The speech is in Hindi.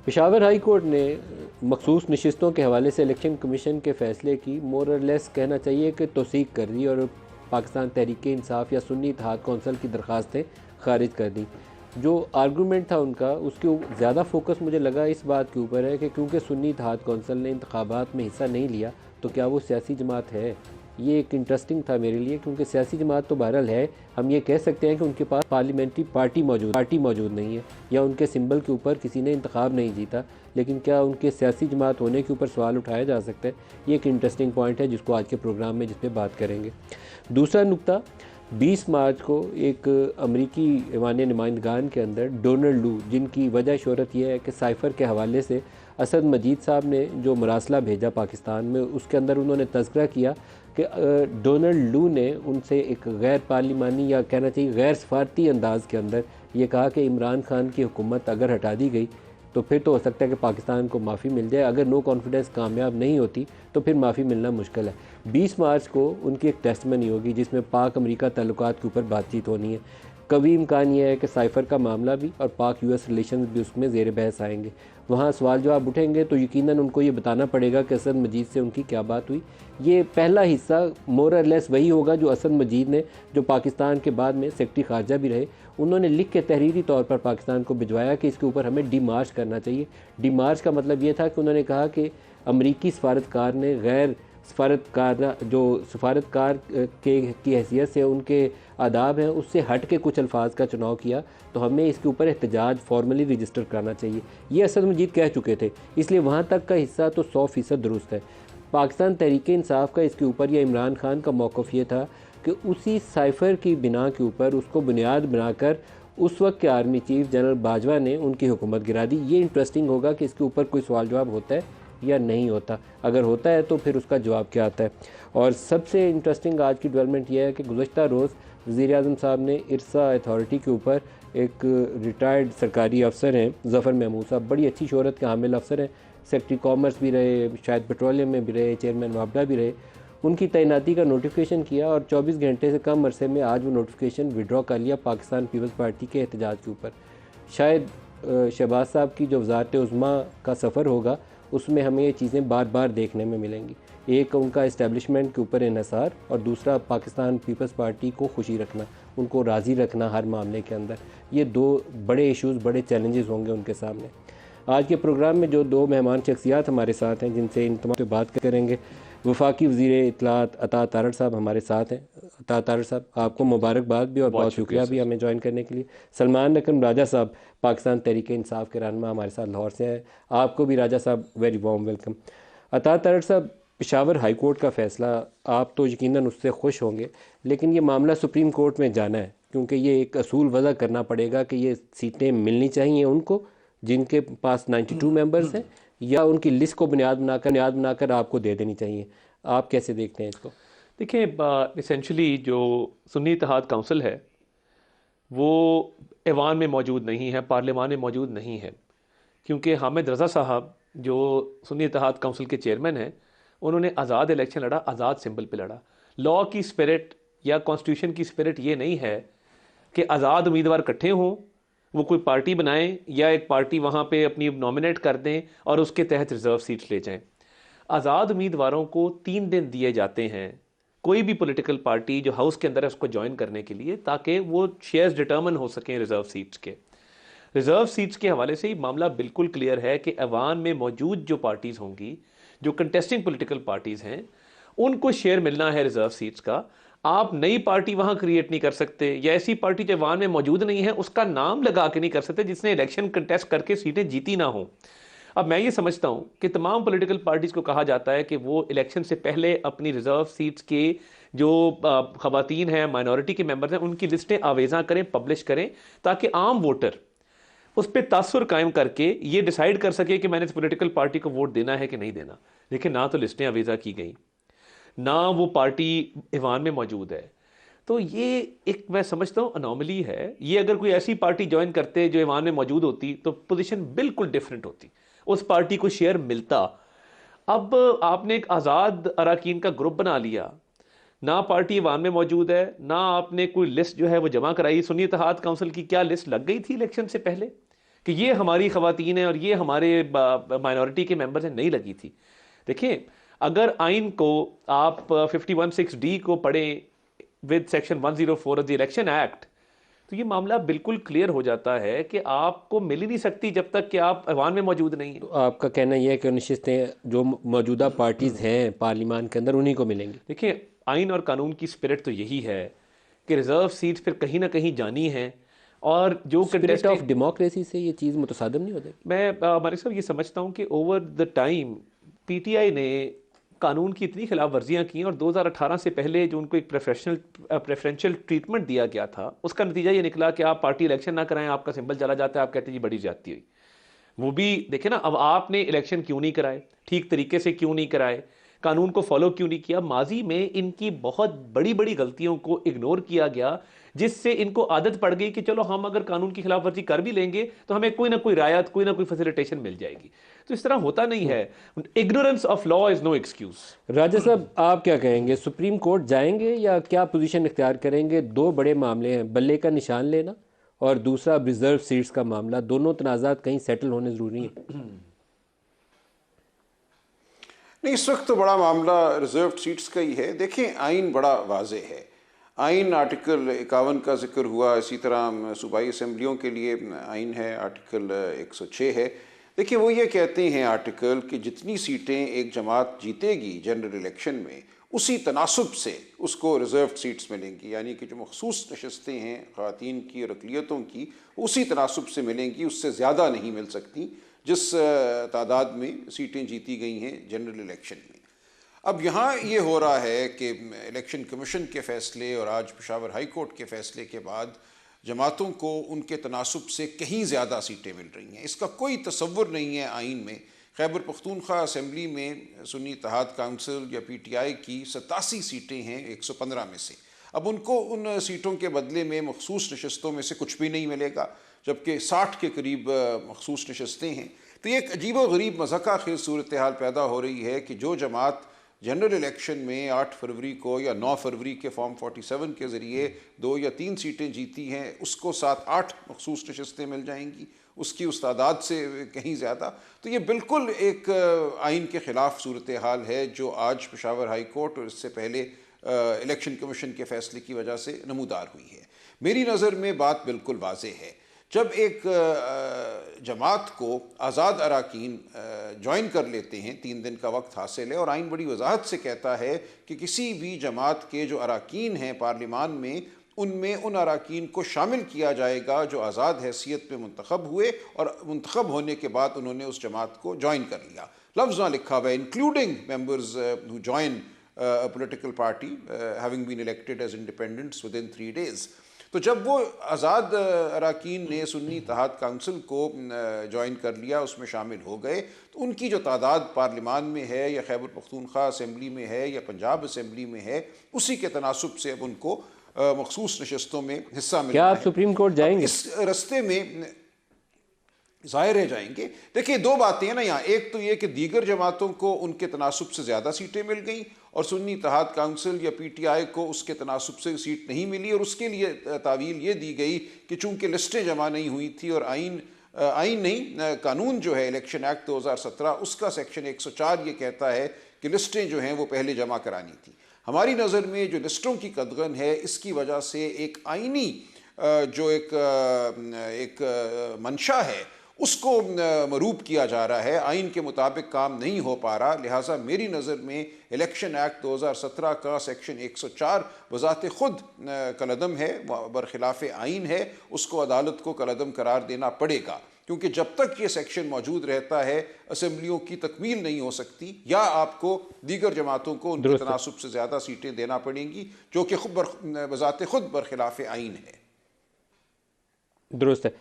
पेशावर हाई कोर्ट ने मखसूस नशिस्तों के हवाले से इलेक्शन कमीशन के फ़ैसले की मोर और लेस कहना चाहिए कि तौसीक कर दी और पाकिस्तान तहरीक इंसाफ या सुन्नी इत्तेहाद कौंसिल की दरख्वास्तें खारिज कर दी। जो आर्गूमेंट था उनका, उसके ज़्यादा फोकस मुझे लगा इस बात के ऊपर है कि क्योंकि सुन्नी इत्तेहाद कौंसिल ने इंतखाबात में हिस्सा नहीं लिया तो क्या वो सियासी जमात है। ये एक इंटरेस्टिंग था मेरे लिए, क्योंकि सियासी जमात तो बहरहाल है, हम ये कह सकते हैं कि उनके पास पार्लियामेंट्री पार्टी मौजूद नहीं है या उनके सिंबल के ऊपर किसी ने इंतखाब नहीं जीता, लेकिन क्या उनके सियासी जमात होने के ऊपर सवाल उठाया जा सकता है। ये एक इंटरेस्टिंग पॉइंट है जिसको आज के प्रोग्राम में जिस पे बात करेंगे। दूसरा नुक्ता, 20 मार्च को एक अमरीकी ऐवान नुमाइंदगान के अंदर डोनाल्ड लू, जिनकी वजह शोहरत यह है कि साइफ़र के हवाले से असद मजीद साहब ने जो मरासला भेजा पाकिस्तान में, उसके अंदर उन्होंने तज़किरा किया कि डोनाल्ड लू ने उनसे एक गैर पार्लिमानी या कहना चाहिए गैर सफारती अंदाज़ के अंदर ये कहा कि इमरान खान की हुकूमत अगर हटा दी गई तो फिर तो हो सकता है कि पाकिस्तान को माफ़ी मिल जाए, अगर नो कॉन्फिडेंस कामयाब नहीं होती तो फिर माफ़ी मिलना मुश्किल है। 20 मार्च को उनकी एक टेस्टमनी होगी जिसमें पाक अमेरिका ताल्लुकात के ऊपर बातचीत होनी है। कभी इम्कान यह है कि साइफ़र का मामला भी और पाक यूएस रिलेशन भी उसमें ज़ेर बहस आएंगे। वहाँ सवाल जवाब उठेंगे तो यकीनन उनको ये बताना पड़ेगा कि असद मजीद से उनकी क्या बात हुई। ये पहला हिस्सा मोर और लेस वही होगा जो असद मजीद ने, जो पाकिस्तान के बाद में सेक्रेटरी खारजा भी रहे, उन्होंने लिख के तहरीरी तौर पर पाकिस्तान को भिजवाया कि इसके ऊपर हमें डिमार्च करना चाहिए। डिमार्च का मतलब ये था कि उन्होंने कहा कि अमरीकी सफारतकार ने गैर सफारतकार की हैसियत से उनके आदाब हैं उससे हट के कुछ अल्फाज का चुनाव किया, तो हमें इसके ऊपर एहतजाज फॉर्मली रजिस्टर कराना चाहिए। ये असद मजीद कह चुके थे, इसलिए वहाँ तक का हिस्सा तो 100% दुरुस्त है। पाकिस्तान तहरीक इंसाफ का इसके ऊपर या इमरान खान का मौक़िफ़ ये था कि उसी साइफ़र की बिना के ऊपर उसको बुनियाद बनाकर उस वक्त के आर्मी चीफ जनरल बाजवा ने उनकी हुकूमत गिरा दी। ये इंटरेस्टिंग होगा कि इसके ऊपर कोई सवाल जवाब होता है या नहीं होता, अगर होता है तो फिर उसका जवाब क्या आता है। और सबसे इंटरेस्टिंग आज की डेवलपमेंट यह है कि गुज़श्ता रोज़ वज़ीर-ए-आज़म साहब ने इरसा अथॉरिटी के ऊपर, एक रिटायर्ड सरकारी अफसर हैं ज़फ़र महमूद साहब, बड़ी अच्छी शोहरत के हामिल अफसर हैं, सेक्रेटरी कॉमर्स भी रहे, शायद पेट्रोलियम में भी रहे, चेयरमैन वापडा भी रहे, उनकी तैनाती का नोटिफिकेशन किया और 24 घंटे से कम अरसे में आज वो नोटिफिकेशन विड्रॉ कर लिया पाकिस्तान पीपल्स पार्टी के एहतजाज के ऊपर। शायद शहबाज साहब की जो वज़ारत उज़्मा का सफ़र होगा उसमें हमें ये चीज़ें बार बार देखने में मिलेंगी। एक उनका इस्टेब्लिशमेंट के ऊपर इन्हिसार और दूसरा पाकिस्तान पीपल्स पार्टी को खुशी रखना, उनको राज़ी रखना हर मामले के अंदर। ये दो बड़े इश्यूज़, बड़े चैलेंजेस होंगे उनके सामने। आज के प्रोग्राम में जो दो मेहमान शख्सियात हमारे साथ हैं जिनसे इन तमाम पे बात करेंगे, वफाकी वज़ीर इत्तलात अता तारड़ साहब हमारे साथ हैं। अता तारड़ साहब, आपको मुबारकबाद भी और बहुत शुक्रिया भी हमें ज्वाइन करने के लिए। सलमान नकम राजा साहब पाकिस्तान तहरीक इंसाफ के रहनुमा हमारे साथ लाहौर से हैं, आपको भी राजा साहब वेरी वार्म वेलकम। अता तारड़ साहब, पेशावर हाई कोर्ट का फ़ैसला, आप तो यकीनन उससे खुश होंगे, लेकिन ये मामला सुप्रीम कोर्ट में जाना है क्योंकि ये एक असूल वज़ा करना पड़ेगा कि ये सीटें मिलनी चाहिए उनको जिनके पास 92 मेंबर्स हैं, या उनकी लिस्ट को बुनियाद बनाकर आपको दे देनी चाहिए। आप कैसे देखते हैं इसको? देखिए, इसेंशली जो सुन्नी इत्तेहाद काउंसिल है वो ऐवान में मौजूद नहीं है, पार्लियामान में मौजूद नहीं है, क्योंकि हामिद रज़ा साहब जो सुन्नी इत्तेहाद काउंसिल के चेयरमैन हैं, उन्होंने आज़ाद इलेक्शन लड़ा, आज़ाद सिंबल पे लड़ा। लॉ की स्पिरिट या कॉन्स्टिट्यूशन की स्पिरिट ये नहीं है कि आज़ाद उम्मीदवार इकट्ठे हों, वो कोई पार्टी बनाएं या एक पार्टी वहाँ पे अपनी नॉमिनेट कर दें और उसके तहत रिज़र्व सीट्स ले जाएं। आज़ाद उम्मीदवारों को 3 दिन दिए जाते हैं, कोई भी पॉलिटिकल पार्टी जो हाउस के अंदर है उसको ज्वाइन करने के लिए, ताकि वो शेयर्स डिटर्मन हो सकें रिज़र्व सीट्स के। रिज़र्व सीट्स के हवाले से ही मामला बिल्कुल क्लियर है कि ऐवान में मौजूद जो पार्टीज़ होंगी, जो कंटेस्टिंग पॉलिटिकल पार्टीज़ हैं, उनको शेयर मिलना है रिज़र्व सीट्स का। आप नई पार्टी वहाँ क्रिएट नहीं कर सकते, या ऐसी पार्टी जो ऐवान में मौजूद नहीं है उसका नाम लगा के नहीं कर सकते जिसने इलेक्शन कंटेस्ट करके सीटें जीती ना हो। अब मैं ये समझता हूँ कि तमाम पॉलिटिकल पार्टीज़ को कहा जाता है कि वो इलेक्शन से पहले अपनी रिज़र्व सीट्स के जो ख़वातीन हैं, माइनॉरिटी के मेंबर्स हैं, उनकी लिस्टें आवेज़ा करें, पब्लिश करें, ताकि आम वोटर उस पर तासुर कायम करके ये डिसाइड कर सके कि मैंने इस पॉलिटिकल पार्टी को वोट देना है कि नहीं देना। लेकिन ना तो लिस्टें आवेज़ा की गई, ना वो पार्टी ईवान में मौजूद है। तो ये एक, मैं समझता हूँ, अनोमली है। ये अगर कोई ऐसी पार्टी ज्वाइन करते जो ईवान में मौजूद होती तो पोजीशन बिल्कुल डिफरेंट होती, उस पार्टी को शेयर मिलता। अब आपने एक आज़ाद अरकान का ग्रुप बना लिया, ना पार्टी ईवान में मौजूद है, ना आपने कोई लिस्ट जो है वो जमा कराई। सुन्नी इत्तेहाद काउंसिल की क्या लिस्ट लग गई थी इलेक्शन से पहले? कि ये हमारी ख़वातीन हैं और ये हमारे माइनॉरिटी के मेंबर्स हैं, नहीं लगी थी। देखिए, अगर आइन को आप 51(6)D को पढ़ें with section 104 of the election act, तो ये मामला बिल्कुल क्लियर हो जाता है कि आपको मिल ही नहीं सकती जब तक कि आप ऐवान में मौजूद नहीं हैं। तो आपका कहना यह है कि नशिस्तें जो मौजूदा पार्टीज़ हैं पार्लियामान के अंदर उन्हीं को मिलेंगी? देखिए, आइन और कानून की स्पिरिट तो यही है कि रिजर्व सीट फिर कहीं ना कहीं जानी है, और जो स्पिरिट ऑफ डेमोक्रेसी से ये चीज़ मुतसादम नहीं हो जाएगी? मैं हमारे साहब ये समझता हूँ कि ओवर द टाइम पीटीआई ने कानून की इतनी खिलाफ वर्जियाँ की, और 2018 से पहले जो उनको एक प्रेफरेंशियल ट्रीटमेंट दिया गया था, उसका नतीजा ये निकला कि आप पार्टी इलेक्शन ना कराएं, आपका सिंबल चला जाता है, आप कहते हैं जी बड़ी ज्यादती हुई। वो भी देखे ना, अब आपने इलेक्शन क्यों नहीं कराए, ठीक तरीके से क्यों नहीं कराए, कानून को फॉलो क्यों नहीं किया। माजी में इनकी बहुत बड़ी बड़ी गलतियों को इग्नोर किया गया, जिससे इनको आदत पड़ गई कि चलो हम अगर कानून की खिलाफ वर्जी कर भी लेंगे तो हमें कोई ना कोई रायत, कोई ना कोई फैसिलिटेशन मिल जाएगी। तो इस तरह होता नहीं है। Ignorance of law is no excuse. राजा साहब, आप क्या कहेंगे, सुप्रीम कोर्ट जाएंगे या क्या पोजीशन इख्तियार करेंगे? दो बड़े मामले हैं, बल्ले का निशान लेना और दूसरा रिजर्व सीट्स का मामला। दोनों तनाज़ात कहीं सेटल होने ज़रूरी हैं। नहीं, इस वक्त तो बड़ा मामला रिजर्व सीट्स का ही है। देखें, आइन बड़ा वाजे है। आइन आर्टिकल 51 का जिक्र हुआ, इसी तरह सूबाई असम्बलियों के लिए आइन है, आर्टिकल 106 है। देखिए, वो ये कहते हैं आर्टिकल कि जितनी सीटें एक जमात जीतेगी जनरल इलेक्शन में, उसी तनासब से उसको रिजर्व सीट्स मिलेंगी, यानी कि जो मखसूस नशस्तें हैं ख़वातीन की और अक़लियतों की, उसी तनासब से मिलेंगी, उससे ज़्यादा नहीं मिल सकती जिस तादाद में सीटें जीती गई हैं जनरल इलेक्शन में। अब यहाँ ये हो रहा है कि इलेक्शन कमीशन के फ़ैसले और आज पेशावर हाई कोर्ट के फ़ैसले के बाद जमातों को उनके तनासब से कहीं ज़्यादा सीटें मिल रही हैं। इसका कोई तसव्वुर नहीं है आइन में। खैबर पख्तूनख्वा असम्बली में सुन्नी इत्तेहाद काउंसिल या PTI की 87 सीटें हैं 115 में से। अब उनको उन सीटों के बदले में मखसूस नशस्तों में से कुछ भी नहीं मिलेगा, जबकि 60 के करीब मखसूस नशस्तें हैं। तो ये एक अजीब व गरीब मज़ाक़ा खेज़ सूरत हाल पैदा हो रही है कि जो जमात जनरल इलेक्शन में 8 फरवरी को या 9 फरवरी के फॉर्म 47 के ज़रिए 2 या 3 सीटें जीती हैं, उसको 7-8 मखसूस नशस्तें मिल जाएंगी, उसकी उस तादाद से कहीं ज़्यादा। तो ये बिल्कुल एक आइन के ख़िलाफ़ सूरत हाल है, जो आज पेशावर हाई कोर्ट और इससे पहले इलेक्शन कमीशन के फ़ैसले की वजह से नमूदार हुई है। मेरी नज़र में बात बिल्कुल वाज़े है। जब एक जमात को आज़ाद अराकीन ज्वाइन कर लेते हैं, 3 दिन का वक्त हासिल है, और आइन बड़ी वजाहत से कहता है कि किसी भी जमात के जो अराकीन हैं पार्लिमान में, उनमें उन अराकीन को शामिल किया जाएगा जो आज़ाद हैसियत में मुंतखब हुए और मुंतखब होने के बाद उन्होंने उस जमात को ज्वाइन कर लिया। लफ्ज़ ना लिखा हुआ है, including members who join a political party having been elected as independents within 3 days। तो जब वो आज़ाद अराकीन ने सुन्नी इत्तेहाद काउंसिल को ज्वाइन कर लिया, उसमें शामिल हो गए, तो उनकी जो तादाद पार्लिमान में है या खैबर पख्तूनख्वा असम्बली में है या पंजाब असम्बली में है, उसी के तनासब से अब उनको मखसूस नशस्तों में हिस्सा मिला। क्या आप सुप्रीम कोर्ट जाएंगे? इस रस्ते में ज़ाहिर है जाएंगे। देखिए, 2 बातें हैं ना यहाँ। एक तो ये कि दीगर जमातों को उनके तनासब से ज़्यादा सीटें मिल गई और सुन्नी इत्तेहाद काउंसिल या PTI को उसके तनासब से सीट नहीं मिली, और उसके लिए तावील ये दी गई कि चूँकि लिस्टें जमा नहीं हुई थी और आइन नहीं, कानून जो है इलेक्शन एक्ट 2017, उसका सेक्शन 104 ये कहता है कि लिस्टें जो हैं वो पहले जमा करानी थी। हमारी नज़र में जो लिस्टों की कदगन है, इसकी वजह से एक आइनी जो एक मंशा है उसको मरूब किया जा रहा है, आइन के मुताबिक काम नहीं हो पा रहा। लिहाजा मेरी नज़र में इलेक्शन एक्ट 2017 का सेक्शन 104 बज़ाते ख़ुद कलअदम है, बरखिलाफ़ आइन है, उसको अदालत को कलअदम करार देना पड़ेगा, क्योंकि जब तक ये सेक्शन मौजूद रहता है असम्बलियों की तकमील नहीं हो सकती, या आपको दीगर जमातों को उनके तनासब से ज़्यादा सीटें देना पड़ेंगी, जो कि बज़ाते ख़ुद बरखिलाफ़ आइन है। दुरुस्त है।